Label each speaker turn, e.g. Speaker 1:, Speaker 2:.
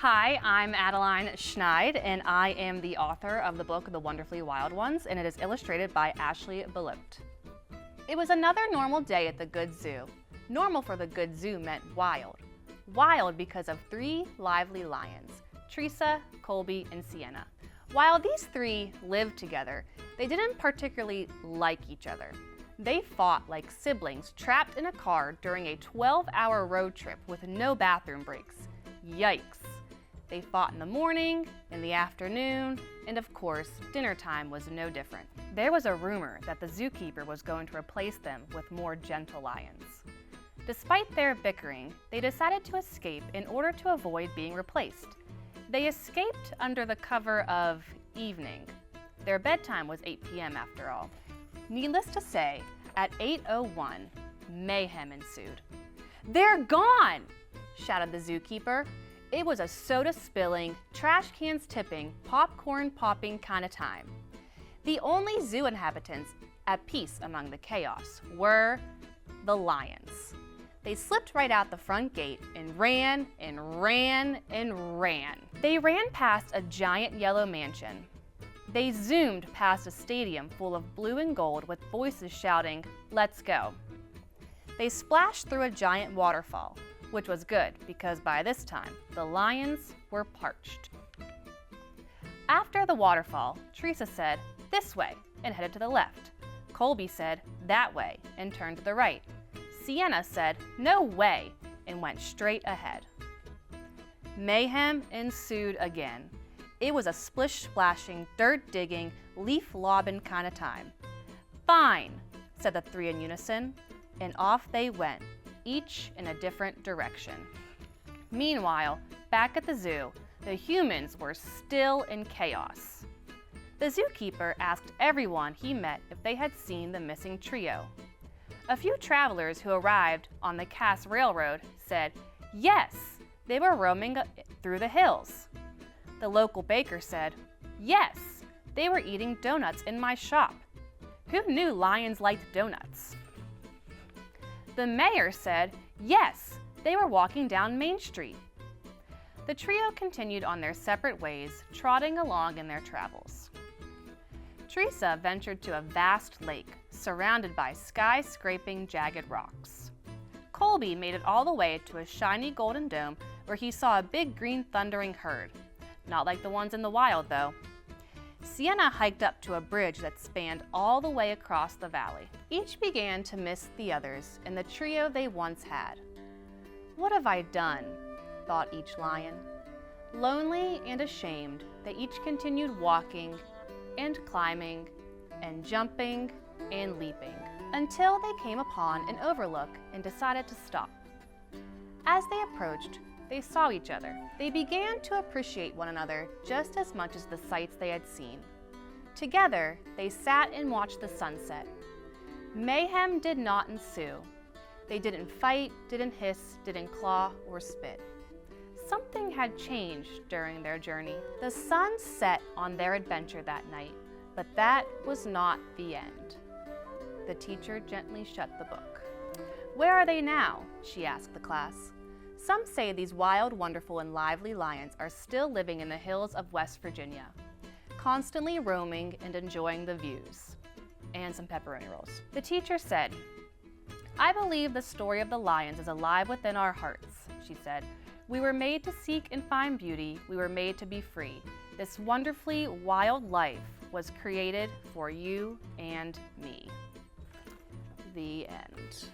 Speaker 1: Hi, I'm Adeline Schneid, and I am the author of the book The Wonderfully Wild Ones, and it is illustrated by Ashley Belote. It was another normal day at the Good Zoo. Normal for the Good Zoo meant wild. Wild because of three lively lions, Teresa, Colby, and Sienna. While these three lived together, they didn't particularly like each other. They fought like siblings trapped in a car during a 12-hour road trip with no bathroom breaks. Yikes! They fought in the morning, in the afternoon, and of course, dinner time was no different. There was a rumor that the zookeeper was going to replace them with more gentle lions. Despite their bickering, they decided to escape in order to avoid being replaced. They escaped under the cover of evening. Their bedtime was 8 p.m. after all. Needless to say, at 8:01, mayhem ensued. "They're gone!" shouted the zookeeper. It was a soda-spilling, trash cans tipping, popcorn popping kind of time. The only zoo inhabitants at peace among the chaos were the lions. They slipped right out the front gate and ran and ran and ran. They ran past a giant yellow mansion. They zoomed past a stadium full of blue and gold with voices shouting, "Let's go." They splashed through a giant waterfall, which was good because by this time, the lions were parched. After the waterfall, Teresa said, "This way," and headed to the left. Colby said, "That way," and turned to the right. Sienna said, "No way," and went straight ahead. Mayhem ensued again. It was a splish-splashing, dirt-digging, leaf-lobbing kind of time. "Fine," said the three in unison, and off they went, each in a different direction. Meanwhile, back at the zoo, the humans were still in chaos. The zookeeper asked everyone he met if they had seen the missing trio. A few travelers who arrived on the Cass Railroad said, yes, they were roaming through the hills. The local baker said, yes, they were eating donuts in my shop. Who knew lions liked donuts? The mayor said, yes, they were walking down Main Street. The trio continued on their separate ways, trotting along in their travels. Teresa ventured to a vast lake, surrounded by skyscraping jagged rocks. Colby made it all the way to a shiny golden dome where he saw a big green thundering herd. Not like the ones in the wild, though. Sienna hiked up to a bridge that spanned all the way across the valley. Each began to miss the others and the trio they once had. "What have I done?" thought each lion. Lonely and ashamed, they each continued walking and climbing and jumping and leaping until they came upon an overlook and decided to stop. As they approached, they saw each other. They began to appreciate one another just as much as the sights they had seen. Together, they sat and watched the sunset. Mayhem did not ensue. They didn't fight, didn't hiss, didn't claw or spit. Something had changed during their journey. The sun set on their adventure that night, but that was not the end. The teacher gently shut the book. "Where are they now?" she asked the class. Some say these wild, wonderful, and lively lions are still living in the hills of West Virginia, constantly roaming and enjoying the views. And some pepperoni rolls. The teacher said, "I believe the story of the lions is alive within our hearts," she said. "We were made to seek and find beauty. We were made to be free. This wonderfully wild life was created for you and me." The end.